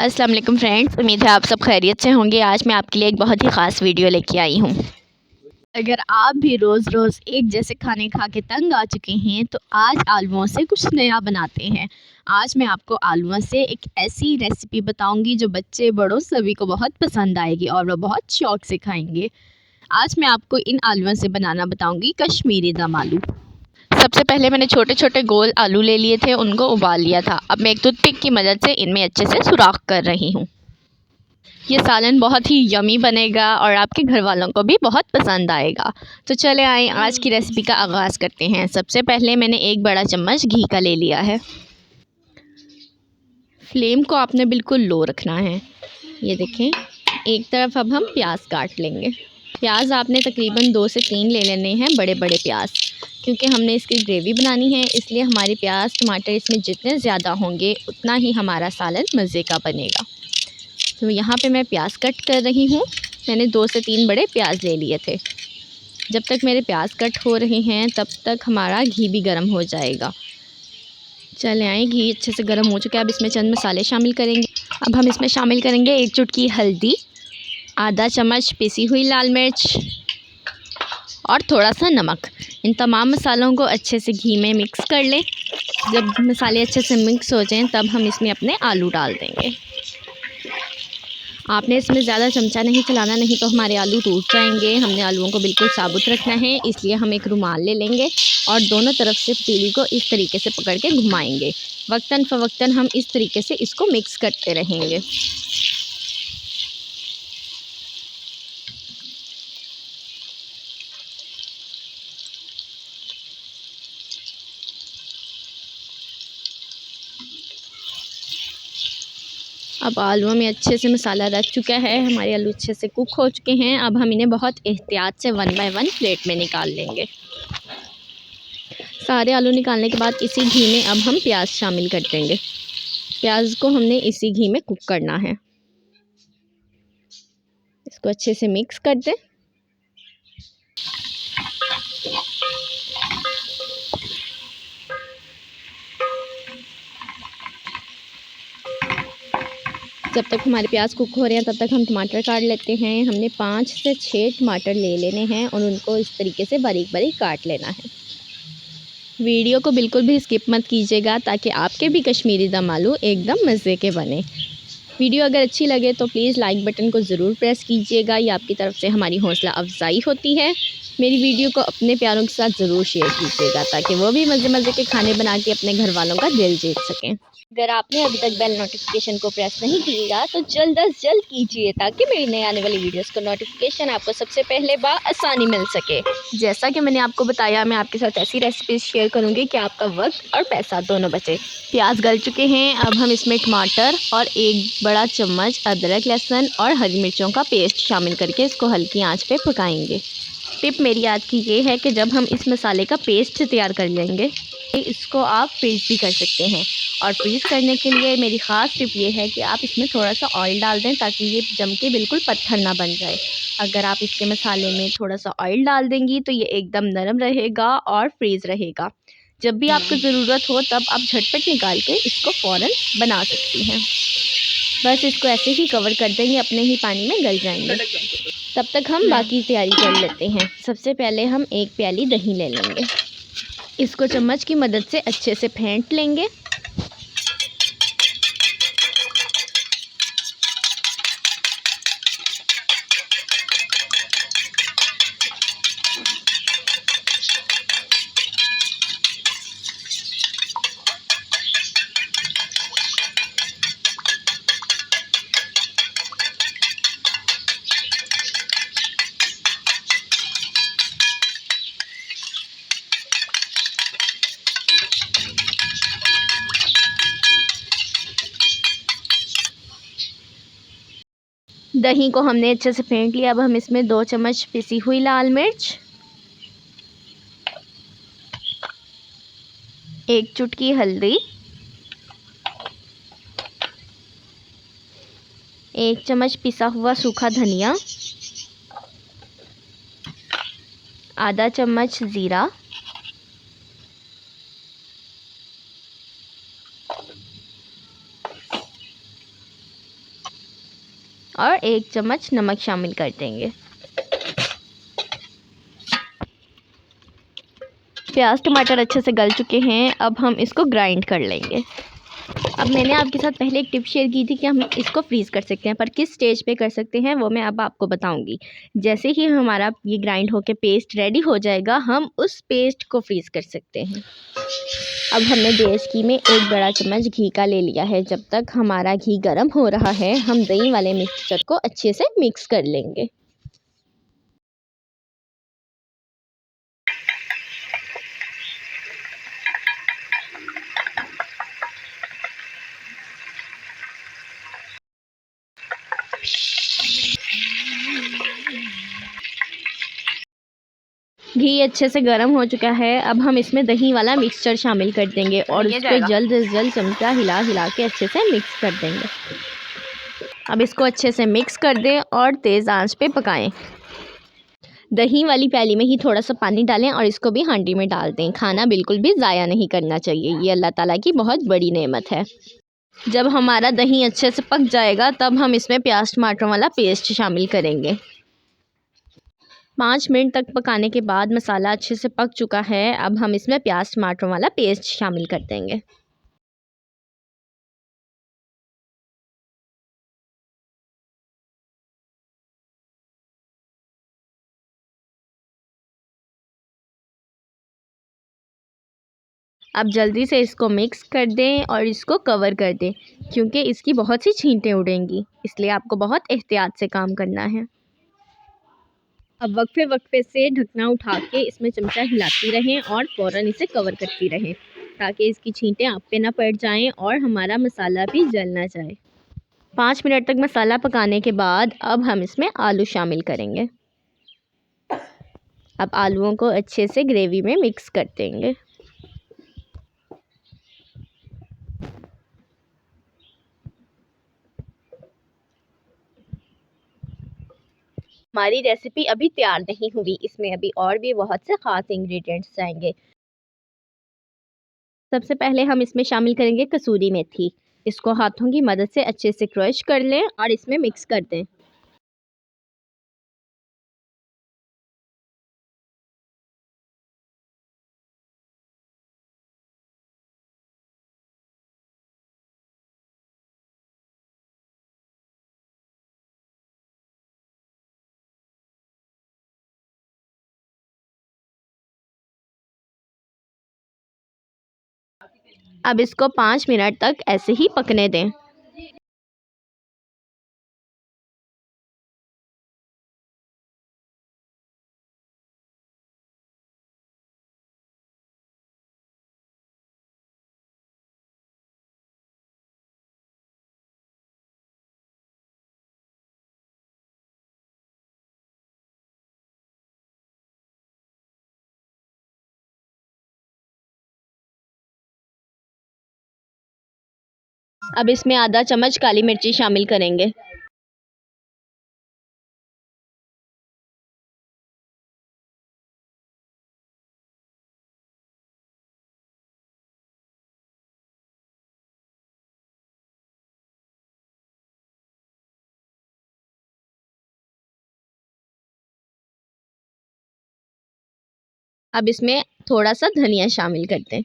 अस्सलाम वालेकुम फ्रेंड्स, उम्मीद है आप सब खैरियत से होंगे। आज मैं आपके लिए एक बहुत ही ख़ास वीडियो लेके आई हूँ। अगर आप भी रोज़ रोज़ एक जैसे खाने खा के तंग आ चुके हैं तो आज आलूओं से कुछ नया बनाते हैं। आज मैं आपको आलूओं से एक ऐसी रेसिपी बताऊंगी जो बच्चे बड़ों सभी को बहुत पसंद आएगी और वो बहुत शौक़ से खाएंगे। आज मैं आपको इन आलूओं से बनाना बताऊँगी कश्मीरी दम आलू। सबसे पहले मैंने छोटे छोटे गोल आलू ले लिए थे, उनको उबाल लिया था। अब मैं एक टूथपिक की मदद से इनमें अच्छे से सुराख कर रही हूँ। ये सालन बहुत ही यमी बनेगा और आपके घर वालों को भी बहुत पसंद आएगा। तो चले आए आज की रेसिपी का आगाज़ करते हैं। सबसे पहले मैंने एक बड़ा चम्मच घी का ले लिया है। फ्लेम को आपने बिल्कुल लो रखना है। ये देखें, एक तरफ अब हम प्याज काट लेंगे। प्याज आपने तकरीबन 2 से 3 ले लेने हैं, बड़े बड़े प्याज, क्योंकि हमने इसकी ग्रेवी बनानी है, इसलिए हमारे प्याज टमाटर इसमें जितने ज़्यादा होंगे उतना ही हमारा सालन मज़े का बनेगा। तो यहाँ पे मैं प्याज कट कर रही हूँ। मैंने 2 से 3 बड़े प्याज ले लिए थे। जब तक मेरे प्याज कट हो रहे हैं तब तक हमारा घी भी गर्म हो जाएगा। चले आए, घी अच्छे से गर्म हो चुका है। अब इसमें चंद मसाले शामिल करेंगे। अब हम इसमें शामिल करेंगे 1 चुटकी हल्दी, आधा चम्मच पिसी हुई लाल मिर्च और थोड़ा सा नमक। इन तमाम मसालों को अच्छे से घी में मिक्स कर लें। जब मसाले अच्छे से मिक्स हो जाएं तब हम इसमें अपने आलू डाल देंगे। आपने इसमें ज़्यादा चमचा नहीं चलाना, नहीं तो हमारे आलू टूट जाएंगे। हमने आलूओं को बिल्कुल साबुत रखना है, इसलिए हम एक रुमाल ले लेंगे और दोनों तरफ से पतीली को इस तरीके से पकड़ के घुमाएंगे। वक्तन फ़वक्तन हम इस तरीके से इसको मिक्स करते रहेंगे। अब आलूओं में अच्छे से मसाला रख चुका है, हमारे आलू अच्छे से कुक हो चुके हैं। अब हम इन्हें बहुत एहतियात से 1 बाय 1 प्लेट में निकाल लेंगे। सारे आलू निकालने के बाद इसी घी में अब हम प्याज शामिल कर देंगे। प्याज को हमने इसी घी में कुक करना है। इसको अच्छे से मिक्स कर दें। जब तक हमारे प्याज कुक हो रहे हैं तब तक हम टमाटर काट लेते हैं। हमने 5 से 6 टमाटर ले लेने हैं और उनको इस तरीके से बारीक बारीक काट लेना है। वीडियो को बिल्कुल भी स्किप मत कीजिएगा ताकि आपके भी कश्मीरी दम आलू एकदम मज़े के बने। वीडियो अगर अच्छी लगे तो प्लीज़ लाइक बटन को ज़रूर प्रेस कीजिएगा, ये आपकी तरफ से हमारी हौसला अफजाई होती है। मेरी वीडियो को अपने प्यारों के साथ ज़रूर शेयर कीजिएगा ताकि वो भी मज़े मज़े के खाने बना के अपने घर वालों का दिल जीत सकें। अगर आपने अभी तक बेल नोटिफिकेशन को प्रेस नहीं किया तो जल्द अज जल्द कीजिए ताकि मेरी नई आने वाली वीडियोस को नोटिफिकेशन आपको सबसे पहले आसानी मिल सके। जैसा कि मैंने आपको बताया, मैं आपके साथ ऐसी रेसिपीज शेयर करूंगी कि आपका वक्त और पैसा दोनों बचे। प्याज गल चुके हैं। अब हम इसमें टमाटर और 1 बड़ा चम्मच अदरक, लहसुन और हरी मिर्चों का पेस्ट शामिल करके इसको हल्की आँच पे पकाएंगे। टिप मेरी आज की ये है कि जब हम इस मसाले का पेस्ट तैयार कर लेंगे, इसको आप फ्रीज़ भी कर सकते हैं। और फ्रीज़ करने के लिए मेरी ख़ास टिप ये है कि आप इसमें थोड़ा सा ऑयल डाल दें ताकि ये जम के बिल्कुल पत्थर ना बन जाए। अगर आप इसके मसाले में थोड़ा सा ऑयल डाल देंगी तो ये एकदम नरम रहेगा और फ्रीज़ रहेगा। जब भी आपको ज़रूरत हो तब आप झटपट निकाल के इसको फ़ौरन बना सकती हैं। बस इसको ऐसे ही कवर कर देंगे, अपने ही पानी में गल जाएंगे। तब तक हम बाकी तैयारी कर लेते हैं। सबसे पहले हम 1 प्याली दही ले लेंगे। इसको चम्मच की मदद से अच्छे से फेंट लेंगे। दही को हमने अच्छे से फेंट लिया। अब हम इसमें 2 चम्मच पिसी हुई लाल मिर्च, 1 चुटकी हल्दी, 1 चम्मच पिसा हुआ सूखा धनिया, आधा चम्मच ज़ीरा, और 1 चम्मच नमक शामिल कर देंगे। प्याज टमाटर अच्छे से गल चुके हैं, अब हम इसको ग्राइंड कर लेंगे। अब मैंने आपके साथ पहले एक टिप शेयर की थी कि हम इसको फ्रीज़ कर सकते हैं, पर किस स्टेज पे कर सकते हैं वो मैं अब आपको बताऊंगी। जैसे ही हमारा ये ग्राइंड होके पेस्ट रेडी हो जाएगा, हम उस पेस्ट को फ्रीज़ कर सकते हैं। अब हमने देश घी में 1 बड़ा चम्मच घी का ले लिया है। जब तक हमारा घी गर्म हो रहा है, हम दही वाले मिक्सचर को अच्छे से मिक्स कर लेंगे। घी अच्छे से गर्म हो चुका है। अब हम इसमें दही वाला मिक्सचर शामिल कर देंगे और इसको जल्द से जल्द चमचा हिला हिला के अच्छे से मिक्स कर देंगे। अब इसको अच्छे से मिक्स कर दें और तेज़ आंच पे पकाएं। दही वाली प्याली में ही थोड़ा सा पानी डालें और इसको भी हांडी में डाल दें। खाना बिल्कुल भी ज़ाया नहीं करना चाहिए, ये अल्लाह ताला की बहुत बड़ी नेमत है। जब हमारा दही अच्छे से पक जाएगा, तब हम इसमें प्याज टमाटर वाला पेस्ट शामिल करेंगे। 5 मिनट तक पकाने के बाद मसाला अच्छे से पक चुका है। अब हम इसमें प्याज टमाटर वाला पेस्ट शामिल कर देंगे। अब जल्दी से इसको मिक्स कर दें और इसको कवर कर दें, क्योंकि इसकी बहुत सी छींटें उड़ेंगी, इसलिए आपको बहुत एहतियात से काम करना है। अब वक्फे वक्फे से ढकना उठा के इसमें चमचा हिलाती रहें और फ़ौरन इसे कवर करती रहें, ताकि इसकी छींटें आप पे ना पड़ जाएं और हमारा मसाला भी जल ना जाए। 5 मिनट तक मसाला पकाने के बाद अब हम इसमें आलू शामिल करेंगे। अब आलूओं को अच्छे से ग्रेवी में मिक्स कर देंगे। हमारी रेसिपी अभी तैयार नहीं हुई, इसमें अभी और भी बहुत से ख़ास इंग्रेडिएंट्स जाएंगे। सबसे पहले हम इसमें शामिल करेंगे कसूरी मेथी। इसको हाथों की मदद से अच्छे से क्रश कर लें और इसमें मिक्स कर दें। अब इसको 5 मिनट तक ऐसे ही पकने दें। अब इसमें आधा चम्मच काली मिर्ची शामिल करेंगे। अब इसमें थोड़ा सा धनिया शामिल करते हैं।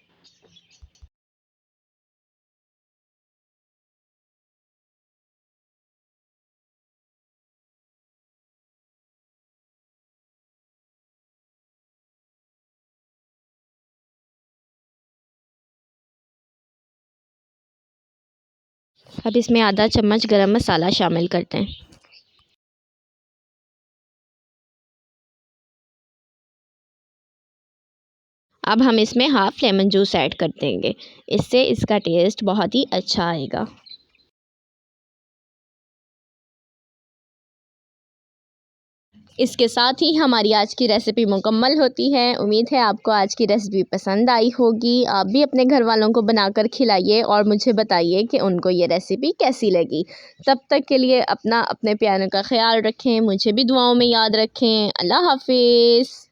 अब इसमें आधा चम्मच गरम मसाला शामिल करते हैं। अब हम इसमें हाफ़ लेमन जूस ऐड कर देंगे, इससे इसका टेस्ट बहुत ही अच्छा आएगा। इसके साथ ही हमारी आज की रेसिपी मुकम्मल होती है। उम्मीद है आपको आज की रेसिपी पसंद आई होगी। आप भी अपने घर वालों को बनाकर खिलाइए और मुझे बताइए कि उनको ये रेसिपी कैसी लगी। तब तक के लिए अपने प्यारों का ख्याल रखें, मुझे भी दुआओं में याद रखें। अल्लाह हाफ़िज़।